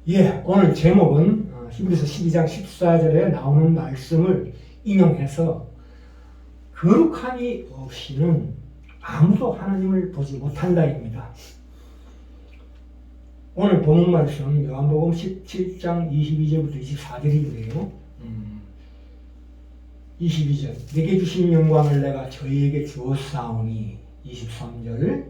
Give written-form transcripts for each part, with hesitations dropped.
오늘 제목은 히브리서 12장 14절에 나오는 말씀을 인용해서 거룩함이 없이는 아무도 하나님을 보지 못한다입니다. 오늘 본문 말씀은 요한복음 17장 22절부터 24절인데요. 22절 내게 주신 영광을 내가 저희에게 주었사오니 23절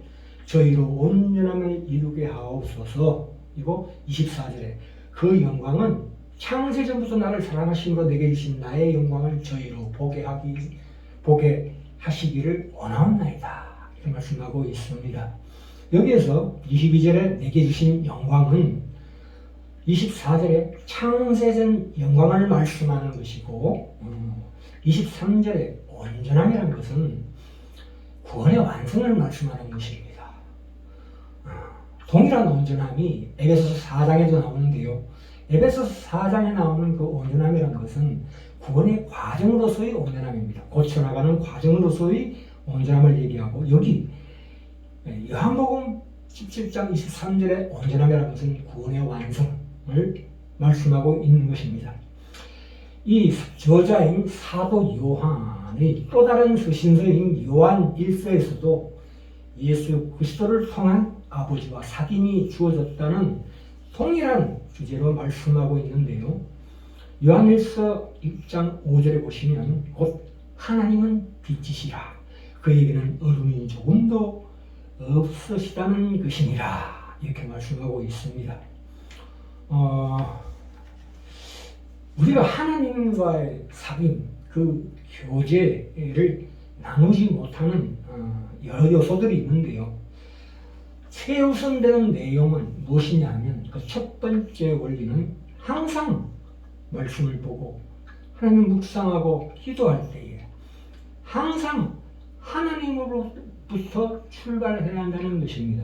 저희로 온전함을 이루게 하옵소서. 그리고 24절에 그 영광은 창세전부터 나를 사랑하심으로 내게 주신 나의 영광을 저희로 보게 하시기를 원하옵나이다. 이렇게 말씀하고 있습니다. 여기에서 22절에 내게 주신 영광은 24절에 창세전 영광을 말씀하는 것이고 23절에 온전함이라는 것은 구원의 완성을 말씀하는 것입니다. 동일한 온전함이 에베소서 4장에도 나오는데요. 에베소서 4장에 나오는 그 온전함이라는 것은 구원의 과정으로서의 온전함입니다. 고쳐나가는 과정으로서의 온전함을 얘기하고, 여기 요한복음 17장 23절의 온전함이라는 것은 구원의 완성을 말씀하고 있는 것입니다. 이 저자인 사도 요한의 또 다른 서신서인 요한 1서에서도 예수 그리스도를 통한 아버지와 사귐이 주어졌다는 동일한 주제로 말씀하고 있는데요. 요한일서 1장 5절에 보시면 곧 하나님은 빛이시라 그에게는 어둠이 조금도 없으시다는 것이니라 이렇게 말씀하고 있습니다. 우리가 하나님과의 사귐, 그 교제를 나누지 못하는 여러 요소들이 있는데요. 최우선되는 내용은 무엇이냐 하면 그 첫 번째 원리는 항상 말씀을 보고 하나님을 묵상하고 기도할 때에 항상 하나님으로부터 출발해야 한다는 것입니다.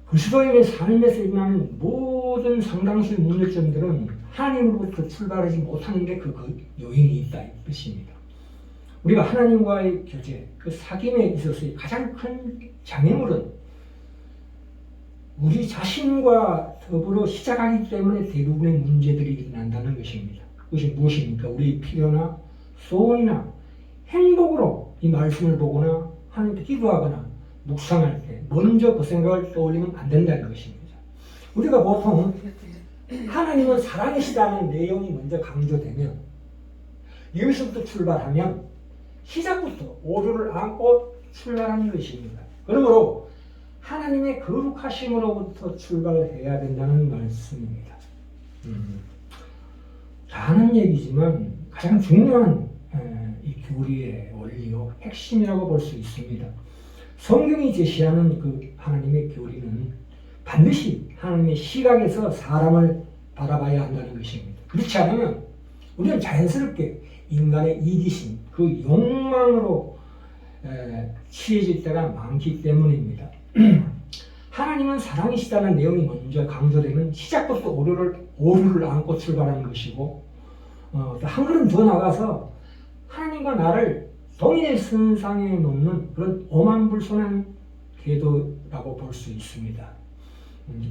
그리스도인의 삶에서 일어나는 모든 상당수의 문제점들은 하나님으로부터 출발하지 못하는 게 그 요인이 있다 이 뜻입니다. 우리가 하나님과의 교제, 그 사귐에 있어서의 가장 큰 장애물은 우리 자신과 더불어 시작하기 때문에 대부분의 문제들이 일어난다는 것입니다. 그것이 무엇입니까? 우리의 필요나 소원이나 행복으로 이 말씀을 보거나 하나님께 기도하거나 묵상할 때 먼저 그 생각을 떠올리면 안 된다는 것입니다. 우리가 보통 하나님은 사랑이시다는 내용이 먼저 강조되면 여기서부터 출발하면 시작부터 오류를 안고 출발하는 것입니다. 그러므로 하나님의 거룩하심으로부터 출발해야 된다는 말씀입니다. 하는 얘기지만 가장 중요한 이 교리의 원리요 핵심이라고 볼 수 있습니다. 성경이 제시하는 그 하나님의 교리는 반드시 하나님의 시각에서 사람을 바라봐야 한다는 것입니다. 그렇지 않으면 우리는 자연스럽게 인간의 이기심, 그 욕망으로 취해질 때가 많기 때문입니다. 하나님은 사랑이시다는 내용이 먼저 강조되면 시작부터 오류를 안고 출발하는 것이고 한 걸음 더 나가서 하나님과 나를 동일의 선상에 놓는 그런 오만불손한 태도라고 볼 수 있습니다.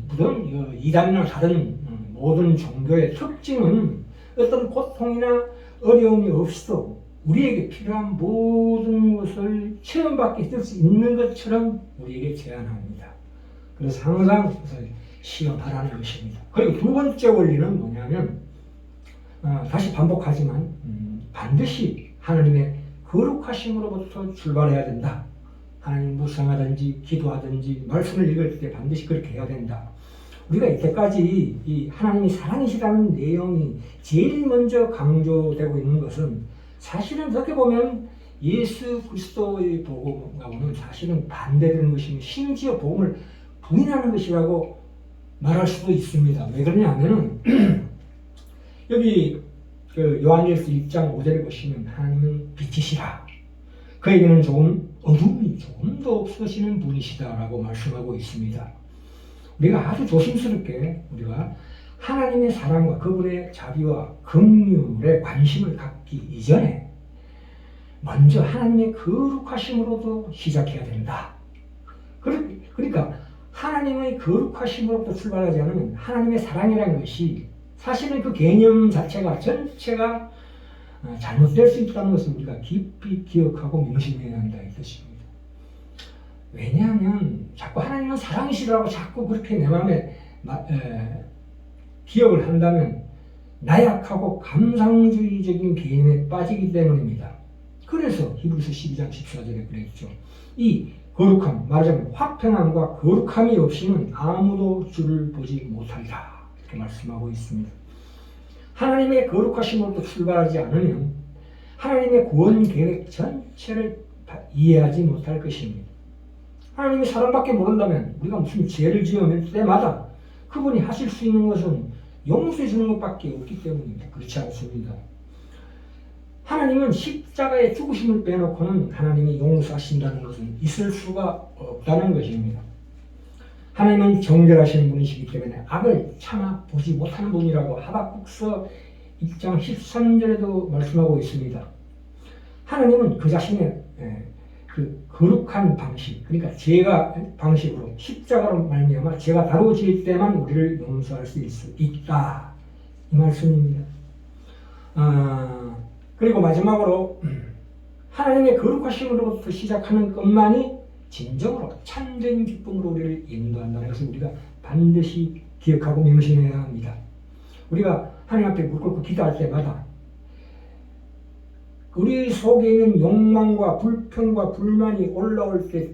물론 이단이나 다른 모든 종교의 특징은 어떤 고통이나 어려움이 없이도 우리에게 필요한 모든 것을 체험받게 될 수 있는 것처럼 우리에게 제안합니다. 그래서 항상 시험하라는 것입니다. 그리고 두 번째 원리는 뭐냐면 다시 반복하지만 반드시 하나님의 거룩하심으로부터 출발해야 된다. 하나님 묵상하든지 기도하든지 말씀을 읽을 때 반드시 그렇게 해야 된다. 우리가 이때까지 이 하나님이 사랑이시라는 내용이 제일 먼저 강조되고 있는 것은 사실은 어떻게 보면 예수 그리스도의 복음과는 사실은 반대되는 것이며 심지어 복음을 부인하는 것이라고 말할 수도 있습니다. 왜 그러냐면은 여기 요한일서 1장 5절에 보시면 하나님은 빛이시라 그에게는 어둠이 조금도 없으시는 분이시다라고 말씀하고 있습니다. 우리가 아주 조심스럽게 우리가 하나님의 사랑과 그분의 자비와 긍휼에 관심을 갖기 이전에 먼저 하나님의 거룩하심으로도 시작해야 된다. 그러니까 하나님의 거룩하심으로부터 출발하지 않으면 하나님의 사랑이라는 것이 사실은 그 개념 자체가 전체가 잘못될 수 있다는 것을 우리가 깊이 기억하고 명심해야 한다 이 뜻입니다. 왜냐하면 자꾸 하나님은 사랑이시라고 자꾸 그렇게 내 마음에 기억을 한다면 나약하고 감상주의적인 개념에 빠지기 때문입니다. 그래서 히브리서 12장 14절에 그랬죠. 이 거룩함, 말하자면 화평함과 거룩함이 없이는 아무도 주를 보지 못하리라 이렇게 말씀하고 있습니다. 하나님의 거룩하심으로부터 출발하지 않으면 하나님의 구원 계획 전체를 이해하지 못할 것입니다. 하나님이 사랑밖에 모른다면 우리가 무슨 죄를 지으면 때마다 그분이 하실 수 있는 것은 용서해 주는 것밖에 없기 때문입니다. 그렇지 않습니다. 하나님은 십자가의 죽으심을 빼놓고는 하나님이 용서하신다는 것은 있을 수가 없다는 것입니다. 하나님은 정결하신 분이시기 때문에 악을 참아 보지 못하는 분이라고 하박국서 1장 13절에도 말씀하고 있습니다. 하나님은 그 자신의 그 거룩한 방식, 그러니까 죄가 방식으로 십자가로 말미암아 죄가 다루어질 때만 우리를 용서할 수 있다 이 말씀입니다. 그리고 마지막으로 하나님의 거룩하심으로부터 시작하는 것만이 진정으로 참된 기쁨으로 우리를 인도한다는 것을 우리가 반드시 기억하고 명심해야 합니다. 우리가 하나님 앞에 무릎 꿇고 기도할 때마다 우리 속에 있는 욕망과 불평과 불만이 올라올 때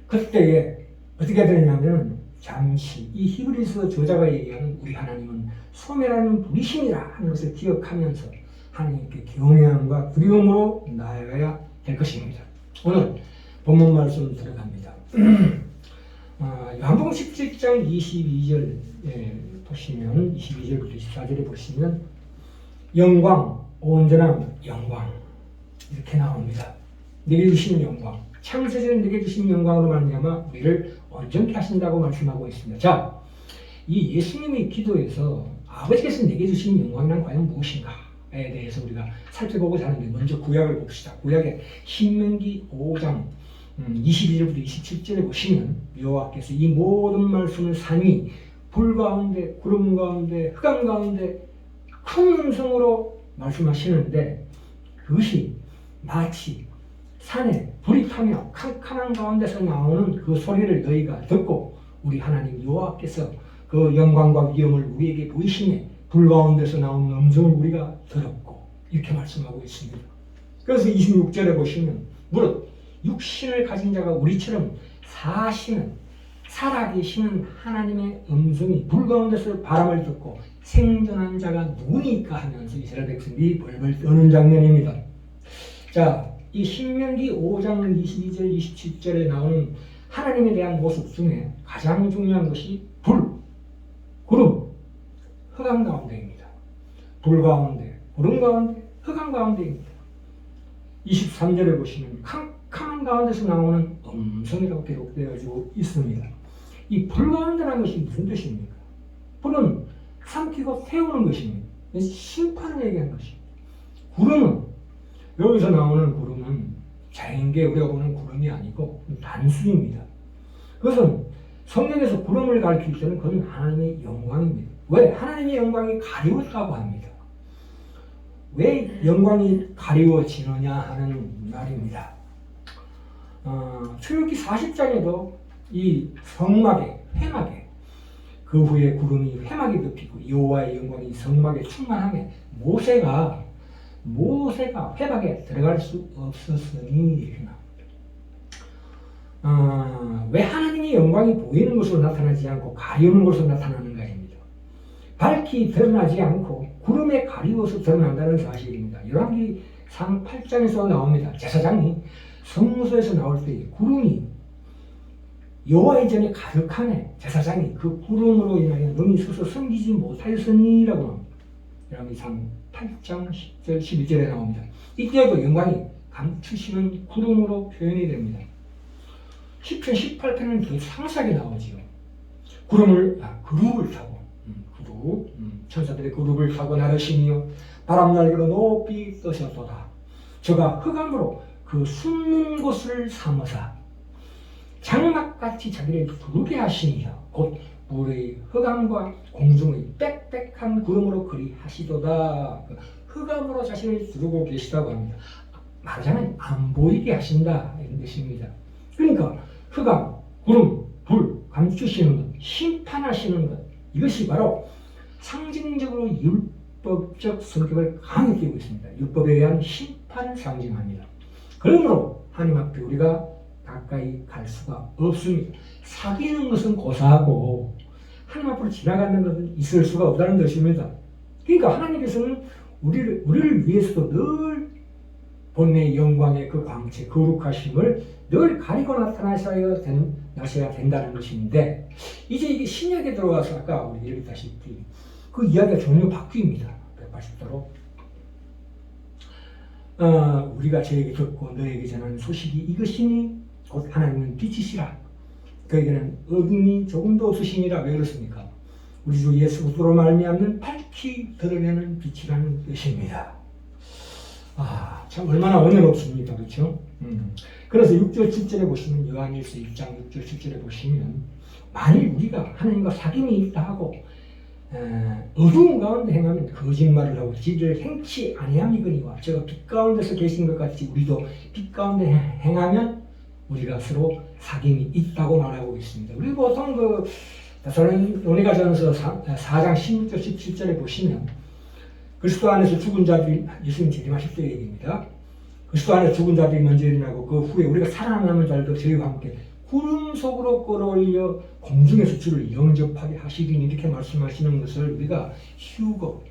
그때에 어떻게 되냐면 잠시 이 히브리서 저자가 얘기하는 우리 하나님은 소멸하는 분이심이라 하는 것을 기억하면서 하나님께 경외함과 두려움으로 나아가야 될 것입니다. 오늘 본문 말씀 들어갑니다. 요한복음 17장 22절 보시면 22절부터 24절에 보시면 영광, 온전한 영광 이렇게 나옵니다. 내게 주신 영광, 창세전에 내게 주신 영광으로 말미암아 우리를 온전케 하신다고 말씀하고 있습니다. 자, 이 예수님의 기도에서 아버지께서 내게 주신 영광이란 과연 무엇인가에 대해서 우리가 살펴보고자 하는데 먼저 구약을 봅시다. 구약의 신명기 5장 22절부터 27절에 보시면 여호와께서 이 모든 말씀을 산이 불 가운데 구름 가운데 흑암 가운데 큰 음성으로 말씀하시는데 그것이 마치 산에 불이 타며 캄캄한 가운데서 나오는 그 소리를 너희가 듣고 우리 하나님 여호와께서 그 영광과 위엄을 우리에게 보이시며 불 가운데서 나오는 음성을 우리가 들었고 이렇게 말씀하고 있습니다. 그래서 26절에 보시면 무릇 육신을 가진 자가 우리처럼 사시는 살아계시는 하나님의 음성이 불 가운데서 바람을 듣고 생존한 자가 누구니까 하면서 이스라엘 백성들이 벌벌 떠는 장면입니다. 자, 이 신명기 5장 22절 27절에 나오는 하나님에 대한 모습 중에 가장 중요한 것이 불, 구름, 흑암 가운데입니다. 불 가운데, 구름 가운데, 흑암 가운데입니다. 23절에 보시면 캄캄한 가운데서 나오는 음성이라고 기록되어지고 있습니다. 이 불 가운데라는 것이 무슨 뜻입니까? 불은 삼키고 태우는 것입니다. 심판을 얘기하는 것입니다. 구름은 여기서 나오는 구름은 자연계 우리가 보는 구름이 아니고 단수입니다. 그것은 성경에서 구름을 가리킬 때는 그건 하나님의 영광입니다. 왜? 하나님의 영광이 가리웠다고 합니다. 왜 영광이 가리워지느냐 하는 말입니다. 출애굽기 40장에도 이 성막에 회막에 그 후에 구름이 회막에 덮이고 여호와의 영광이 성막에 충만하며 모세가 회막에 들어갈 수 없었으니 이렇게 나옵니다. 왜 하나님의 영광이 보이는 것으로 나타나지 않고 가리우는 것으로 나타나는가입니다. 밝히 드러나지 않고 구름에 가리워서 드러난다는 사실입니다. 열왕기상 8장에서 나옵니다. 제사장이 성무소에서 나올 때 구름이 여호와의 전에 가득하네 제사장이 그 구름으로 인하여 능히 서서 섬기지 못하였으니라고 합니다. 열왕기상 8장 10절 11절에 나옵니다. 이때도 영광이 감추시는 구름으로 표현이 됩니다. 10편 18편은 더 상세하게 나오지요. 그룹을 타고 천사들의 그룹을 타고 나르시며 바람 날개로 높이 떠셨도다. 저가 흑암으로 그 숨는 곳을 삼으사 장막같이 자기를 두르게 하시니라. 곧 물의 흑암과 공중의 빽빽한 구름으로 그리 하시도다. 흑암으로 자신을 두르고 계시다고 합니다. 말하자면 안 보이게 하신다 이런 뜻입니다. 그러니까 흑암, 구름, 불 감추시는 것, 심판하시는 것, 이것이 바로 상징적으로 율법적 성격을 강하게 띄고 있습니다. 율법에 의한 심판을 상징합니다. 그러므로 하나님 앞에 우리가 가까이 갈 수가 없습니다. 사귀는 것은 고사하고 하나님 앞으로 지나가는 것은 있을 수가 없다는 것입니다. 그러니까 하나님께서는 우리를 위해서도 늘 본래의 영광의 그 광채, 거룩하심을 늘 가리고 나셔야 된다는 것인데, 이제 이게 신약에 들어와서 아까 우리 얘기했다시피 그 이야기가 전혀 바뀝니다. 180도로. 우리가 저에게 듣고 너에게 전하는 소식이 이것이니 곧 하나님은 빛이시라. 그에게는 어둠이 조금도 없으시니라. 왜 그렇습니까? 우리 주 예수 그리스도로 말미암는 밝히 드러내는 빛이라는 뜻입니다. 참 얼마나 은혜롭습니까? 그렇죠? 그래서 6절 7절에 보시면, 요한일서 1장 6절 7절에 보시면, 만일 우리가 하나님과 사귐이 있다 하고 어두운 가운데 행하면 거짓말을 하고 진리를 행치 아니함이거니와, 제가 빛 가운데서 계신 것 같이 우리도 빛 가운데 행하면 우리가 서로 사귐이 있다고 말하고 있습니다. 우리 보통 그 데살로니가전서 4장 16절 17절에 보시면, 그리스도 안에서 죽은 자들이, 예수님 재림하실 때 얘기입니다. 그리스도 안에서 죽은 자들이 먼저 일어나고 그 후에 우리가 살아남은 자들도 저희와 함께 구름 속으로 끌어올려 공중에서 주를 영접하게 하시리니, 이렇게 말씀하시는 것을 우리가 희우고,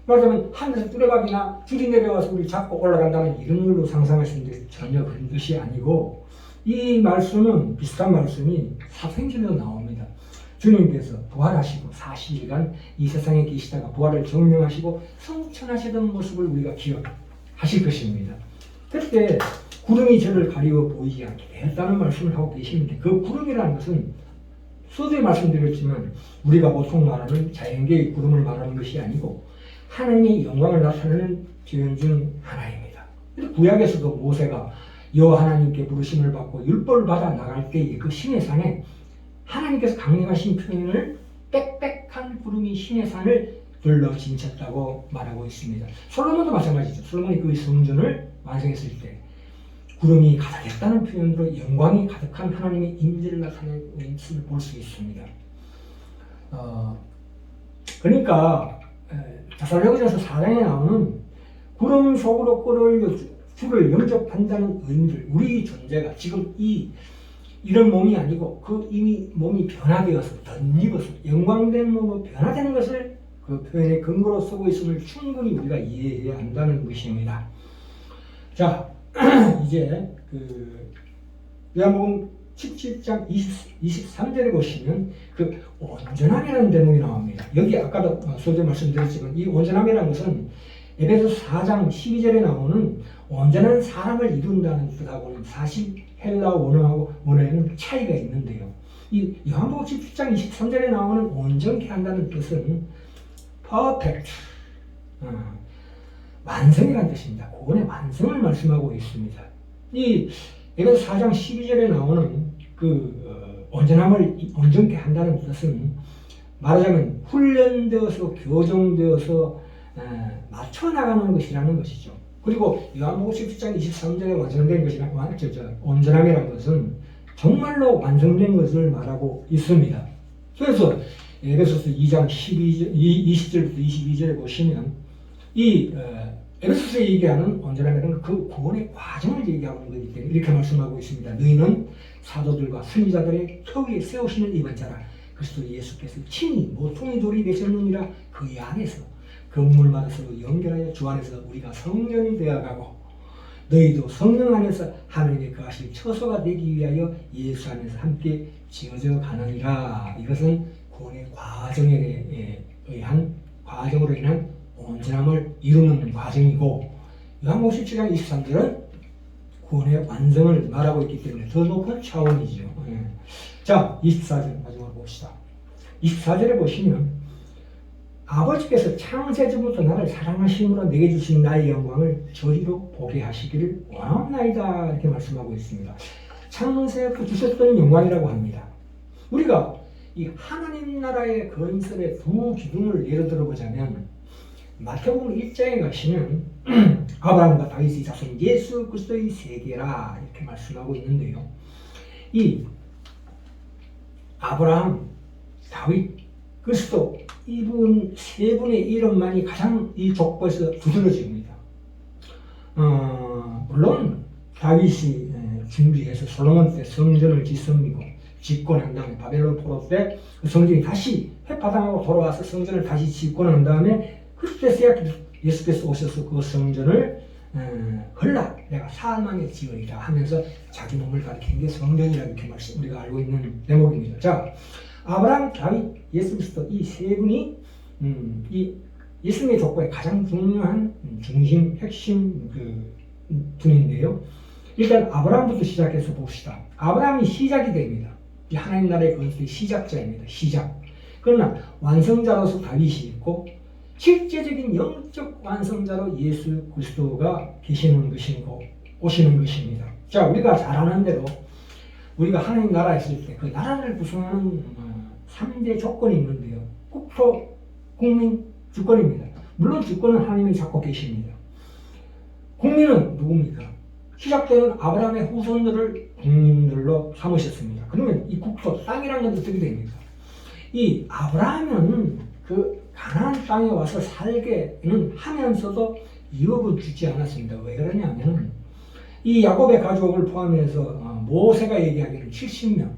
말하자면 하늘에서 뚜레박이나 줄이 내려와서 우리 잡고 올라간다면 이런 걸로 상상할 수 있는데 전혀 그런 뜻이 아니고, 이 말씀은, 비슷한 말씀이 사도행전에도 나옵니다. 주님께서 부활하시고 40일간 이 세상에 계시다가 부활을 증명하시고 성천하시던 모습을 우리가 기억하실 것입니다. 그때 구름이 저를 가리워 보이지 않게 했다는 말씀을 하고 계시는데, 그 구름이라는 것은 서두에 말씀드렸지만 우리가 보통 말하는 자연계의 구름을 말하는 것이 아니고 하나님의 영광을 나타내는 표현 중 하나입니다. 구약에서도 모세가 여호와 하나님께 부르심을 받고 율법을 받아 나갈 때에 그 시내산에 하나님께서 강림하신 표현을 빽빽한 구름이 시내산을 둘러 진쳤다고 말하고 있습니다. 솔로몬도 마찬가지죠. 솔로몬이 그 성전을 완성했을 때 구름이 가득했다는 표현으로 영광이 가득한 하나님의 임재를 나타내는 것을 볼 수 있습니다. 그러니까 데살로니가전서 4장에 나오는 구름 속으로 끌어올려 주를 영접한다는 의미를, 우리 존재가 지금 이런 몸이 아니고 그 이미 몸이 변화되어서 덧입어서 영광된 몸으로 변화되는 것을 그 표현의 근거로 쓰고 있음을 충분히 우리가 이해해야 한다는 것입니다. 자, 이제 요한복음 17장 23절에 보시면 그 온전함이라는 대목이 나옵니다. 여기 아까도 소재 말씀드렸지만 이 온전함이라는 것은 에베소 4장 12절에 나오는 온전한 사람을 이룬다는 뜻하고는 사실 헬라 원어에는 차이가 있는데요. 이 요한복음 17장 23절에 나오는 온전케 한다는 뜻은 perfect, 완성이라는 뜻입니다. 구원의 완성을 말씀하고 있습니다. 이 에베소 4장 12절에 나오는 온전함을 온전케 한다는 뜻은 말하자면 훈련되어서 교정되어서 맞춰 나가는 것이라는 것이죠. 그리고 요한복음 17장 23절에 완성된 것이란 온전함이라는 것은 정말로 완성된 것을 말하고 있습니다. 그래서 에베소서 2장 20절부터 22절에 보시면 이 에베소서에 얘기하는 온전함이라는 그 구원의 과정을 얘기하고 있는 거기 때문에 이렇게 말씀하고 있습니다. 너희는 사도들과 선지자들의 터 위에 세우시는 이번 자라. 그리스도 예수께서 친히 모퉁이 돌이 되셨느니라. 그의 안에서 건물마다 서로 연결하여 주 안에서 우리가 성전이 되어가고 너희도 성령 안에서 하나님의 거하실 처소가 되기 위하여 예수 안에서 함께 지어져 가느니라. 이것은 구원의 과정에 의한 과정으로 인한 온전함을 이루는 과정이고, 요한복음 17장 23절은 구원의 완성을 말하고 있기 때문에 더 높은 차원이죠. 자, 24절 마지막으로 봅시다. 24절에 보시면 아버지께서 창세전부터 나를 사랑하심으로 내게 주신 나의 영광을 저리로 보게 하시기를 원하옵나이다, 이렇게 말씀하고 있습니다. 창세부터 주셨던 영광이라고 합니다. 우리가 이 하나님 나라의 건설의 두 기둥을 예로 들어보자면 마태복음 1장에 가시면 아브라함과 다윗의 자손 예수 그리스도의 세계라 이렇게 말씀하고 있는데요. 이 아브라함, 다윗, 그리스도 이분 세 분의 이름만이 가장 이 족보에서 두드러집니다. 물론 다윗이 준비해서 솔로몬 때 성전을 짓고 난 다음에 바벨론 포로 때 그 성전이 다시 회파당하고 돌아와서 성전을 다시 짓고 난 다음에 그때서야 예수께서 오셔서 그 성전을 헐라 내가 사흘 만에 지으리라 하면서 자기 몸을 가리킨 게 성전이라고 이렇게 말씀 우리가 알고 있는 대목입니다. 자, 아브라함, 다윗, 예수 그리스도 이 세 분이 이 예수님의 족보의 가장 중요한 중심, 핵심 분인데요. 일단 아브라함부터 시작해서 봅시다. 아브라함이 시작이 됩니다. 이 하나님 나라의 건설의 시작자입니다. 시작. 그러나 완성자로서 다윗이 있고 실제적인 영적 완성자로 예수 그리스도가 계시는 것이고 오시는 것입니다. 자, 우리가 잘 아는 대로 우리가 하나님 나라에 있을 때 그 나라를 구성하는 3대 조건이 있는데요. 국토, 국민, 주권입니다. 물론 주권은 하나님이 잡고 계십니다. 국민은 누굽니까? 시작되는 아브라함의 후손들을 국민들로 삼으셨습니다. 그러면 이 국토, 땅이라는 건 어떻게 됩니까? 이 아브라함은 그 가나안 땅에 와서 살게는 하면서도 유업을 주지 않았습니다. 왜 그러냐면 이 야곱의 가족을 포함해서 모세가 얘기하기는 70명.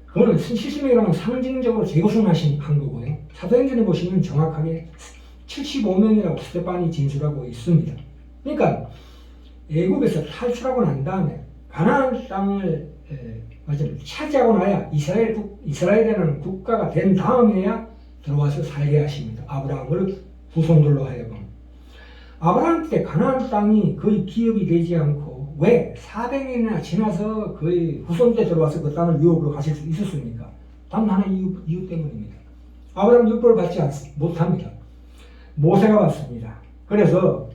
그거는 70명이라는 상징적으로 재구성하신 한 거고요. 사도행전에 보시면 정확하게 75명이라고 스데반이 진술하고 있습니다. 그러니까 애굽에서 탈출하고 난 다음에 가나안 땅을 차지하고 나야 이스라엘이라는 국가가 된 다음에야 들어와서 살게 하십니다. 아브라함을 후손들로 하여금. 아브라함 때 가나안 땅이 거의 기업이 되지 않고 왜 400년이나 지나서 거의 후손 때 들어와서 그 땅을 유업으로 가실 수 있었습니까? 단 하나 이유 때문입니다. 아브라함 율법을 받지 못합니다. 모세가 받습니다. 그래서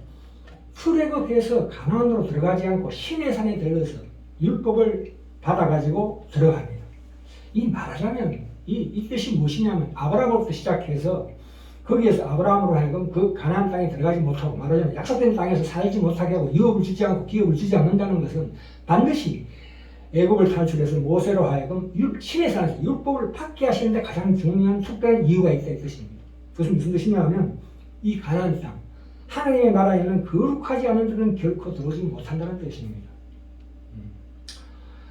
출애굽해서 가나안으로 들어가지 않고 시내산에 들러서 율법을 받아가지고 들어갑니다. 이 말하자면 이 뜻이 무엇이냐면 아브라함으로부터 시작해서 거기에서 아브라함으로 하여금 그 가나안 땅에 들어가지 못하고 말하자면 약속된 땅에서 살지 못하게 하고 유업을 주지 않고 기업을 주지 않는다는 것은 반드시 애굽을 탈출해서 모세로 하여금 시내산에서 율법을 받게 하시는데 가장 중요한 특별한 이유가 있다 이 뜻입니다. 그것은 무슨 뜻이냐면 이 가나안 땅 하나님의 나라에는 거룩하지 않은 자는 결코 들어오지 못한다는 뜻입니다.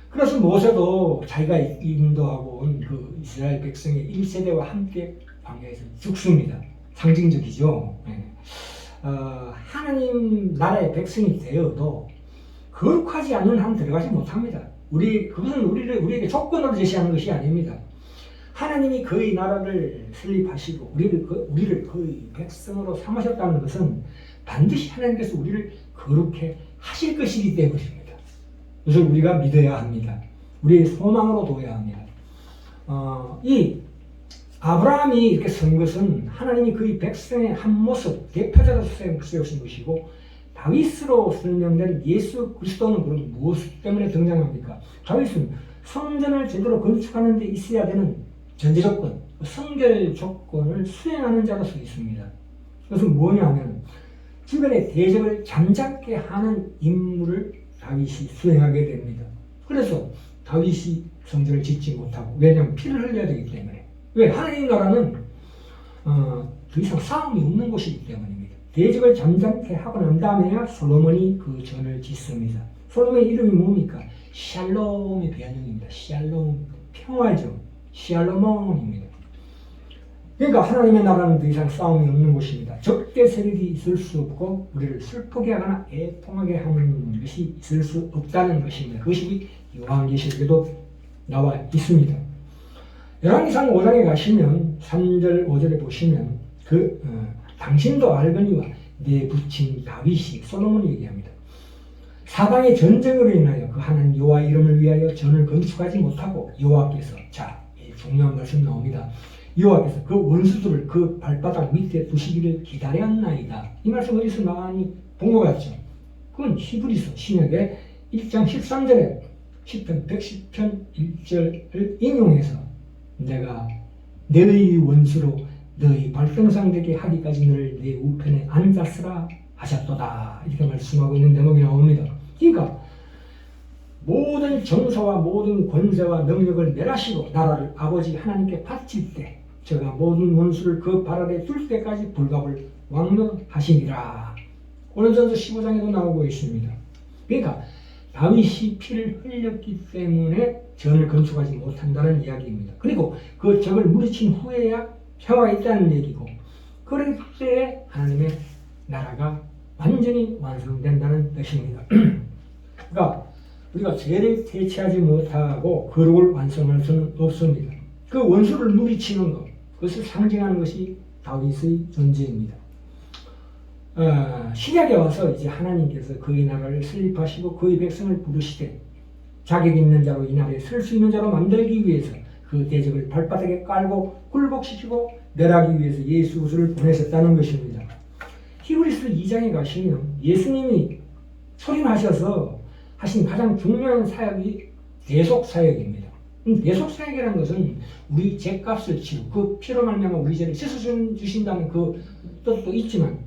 그래서 모세도 자기가 인도하고 온 그 이스라엘 백성의 1세대와 함께 광야에서 죽습니다. 상징적이죠. 하나님 나라의 백성이 되어도 거룩하지 않는 한 들어가지 못합니다. 그것은 우리에게 조건으로 제시하는 것이 아닙니다. 하나님이 그의 나라를 설립하시고 우리를 그의 백성으로 삼으셨다는 것은 반드시 하나님께서 우리를 거룩해 하실 것이기 때문입니다. 그래서 우리가 믿어야 합니다. 우리의 소망으로 둬야 합니다. 이 아브라함이 이렇게 선 것은 하나님이 그의 백성의 한 모습, 대표자로서 세우신 것이고 다윗으로 설명된 예수 그리스도는 그럼 무엇 때문에 등장합니까? 다윗은 성전을 제대로 건축하는 데 있어야 되는 전제 조건, 성결 조건을 수행하는 자로서 있습니다. 그것은 뭐냐면 주변의 대적을 잠잠게 하는 임무를 다윗이 수행하게 됩니다. 그래서 다윗이 성전을 짓지 못하고 왜냐하면 피를 흘려야 되기 때문에 왜? 하나님 나라는 더 이상 싸움이 없는 곳이기 때문입니다. 대적을 잠잠케 하고 난 다음에야 솔로몬이 그 전을 짓습니다. 솔로몬의 이름이 뭡니까? 샬롬의 변형입니다. 샬롬, 평화죠. 샬롬입니다. 그러니까 하나님의 나라는 더 이상 싸움이 없는 곳입니다. 적대 세력이 있을 수 없고 우리를 슬프게 하거나 애통하게 하는 것이 있을 수 없다는 것입니다. 그것이 요한계시록에도 나와 있습니다. 열왕기상 5장에 가시면 3절 5절에 보시면 당신도 알거니와 내 부친 다윗이 솔로몬이 얘기합니다. 사방의 전쟁으로 인하여 그 하나님 여호와 이름을 위하여 전을 건축하지 못하고 여호와께서 중요한 말씀 나옵니다. 여호와께서 그 원수들을 그 발바닥 밑에 두시기를 기다렸나이다. 이 말씀 어디서 많이 본 것 같죠? 그건 히브리서 신약의 1장 13절에 시편 110편 1절을 인용해서 내가 너희 원수로 너희 발등상 되게 하기까지 너를 내 우편에 앉았으라 하셨도다. 이렇게 말씀하고 있는 대목이 나옵니다. 그러니까 모든 정사와 모든 권세와 능력을 멸하시고 나라를 아버지 하나님께 바칠 때 제가 모든 원수를 그 발 아래 둘 때까지 불갑을 왕노하시니라. 고린도전서 15장에도 나오고 있습니다. 그러니까 다윗이 피를 흘렸기 때문에 전을 건축하지 못한다는 이야기입니다. 그리고 그 적을 물리친 후에야 평화가 있다는 얘기고, 그럴 때 하나님의 나라가 완전히 완성된다는 뜻입니다. 그러니까 우리가 죄를 대체하지 못하고 거룩을 완성할 수는 없습니다. 그 원수를 물리치는 것, 그것을 상징하는 것이 다윗의 존재입니다. 신약에 와서 이제 하나님께서 그의 나라를 설립하시고 그의 백성을 부르시되 자격 있는 자로 이 나라에 설 수 있는 자로 만들기 위해서 그 대적을 발바닥에 깔고 굴복시키고 멸하기 위해서 예수 그리스도를 보내셨다는 것입니다. 히브리서 2장에 가시면 예수님이 소림하셔서 하신 가장 중요한 사역이 대속사역입니다. 대속사역이라는 것은 우리 죄값을 치고 그 피로 말미암아 우리 죄를 씻어주신다는 그 뜻도 있지만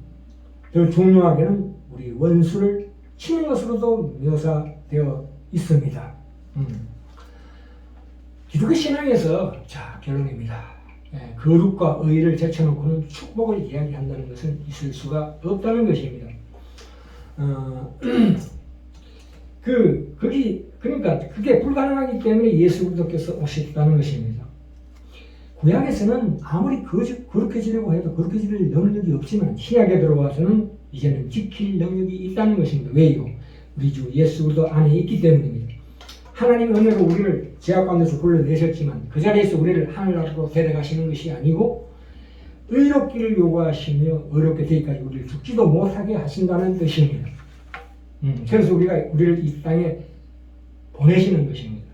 더 중요하게는 우리 원수를 치는 것으로도 묘사되어 있습니다. 기독교 신앙에서 자 결론입니다. 거룩과 의를 제쳐놓고는 축복을 이야기한다는 것은 있을 수가 없다는 것입니다. 그러니까 그게 불가능하기 때문에 예수 그리스도께서 오셨다는 것입니다. 구약에서는 아무리 거룩해지려고 해도 거룩해질 능력이 없지만 신약에 들어와서는 이제는 지킬 능력이 있다는 것입니다. 왜요? 우리 주 예수 그리스도 안에 있기 때문입니다. 하나님 은혜로 우리를 죄악 가운데서 불러내셨지만 그 자리에서 우리를 하늘나라로 데려가시는 것이 아니고 의롭기를 요구하시며 의롭게 되기까지 우리를 죽지도 못하게 하신다는 뜻입니다. 그래서 우리를 이 땅에 보내시는 것입니다.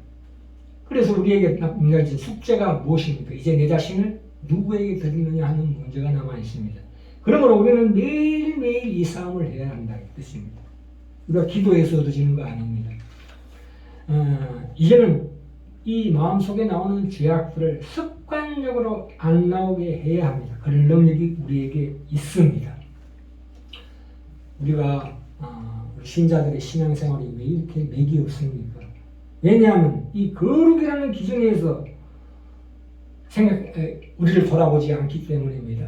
그래서 우리에게 인간의 숙제가 무엇입니까? 이제 내 자신을 누구에게 드리느냐 하는 문제가 남아 있습니다. 그러므로 우리는 매일매일 이 싸움을 해야 한다는 뜻입니다. 우리가 기도해서 얻어지는 거 아닙니다. 이제는 이 마음속에 나오는 죄악들을 습관적으로 안 나오게 해야 합니다. 그런 능력이 우리에게 있습니다. 우리가 우리 신자들의 신앙생활이 왜 이렇게 맥이 없습니까? 왜냐하면 이 거룩이라는 기준에서 우리를 돌아보지 않기 때문입니다.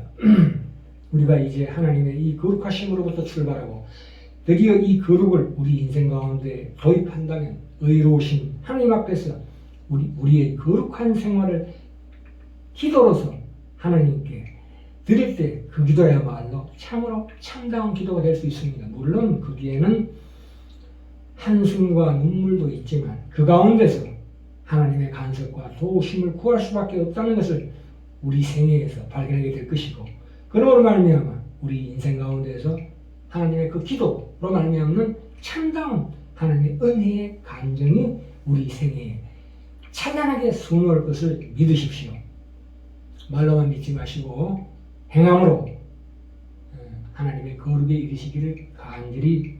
우리가 이제 하나님의 이 거룩하심으로부터 출발하고 드디어 이 거룩을 우리 인생 가운데 도입한다면 의로우신 하나님 앞에서 우리의 거룩한 생활을 기도로서 하나님께 드릴 때 그 기도야말로 참으로 참다운 기도가 될 수 있습니다. 물론 거기에는 한숨과 눈물도 있지만 그 가운데서 하나님의 간섭과 도우심을 구할 수밖에 없다는 것을 우리 생애에서 발견하게 될 것이고, 그러므로 말미암아 우리 인생 가운데에서 하나님의 그 기도로 말미암는 참다운 하나님의 은혜의 감정이 우리 생애에 찬란하게 수놓을 것을 믿으십시오. 말로만 믿지 마시고 행함으로 하나님의 거룩에 이르시기를 간절히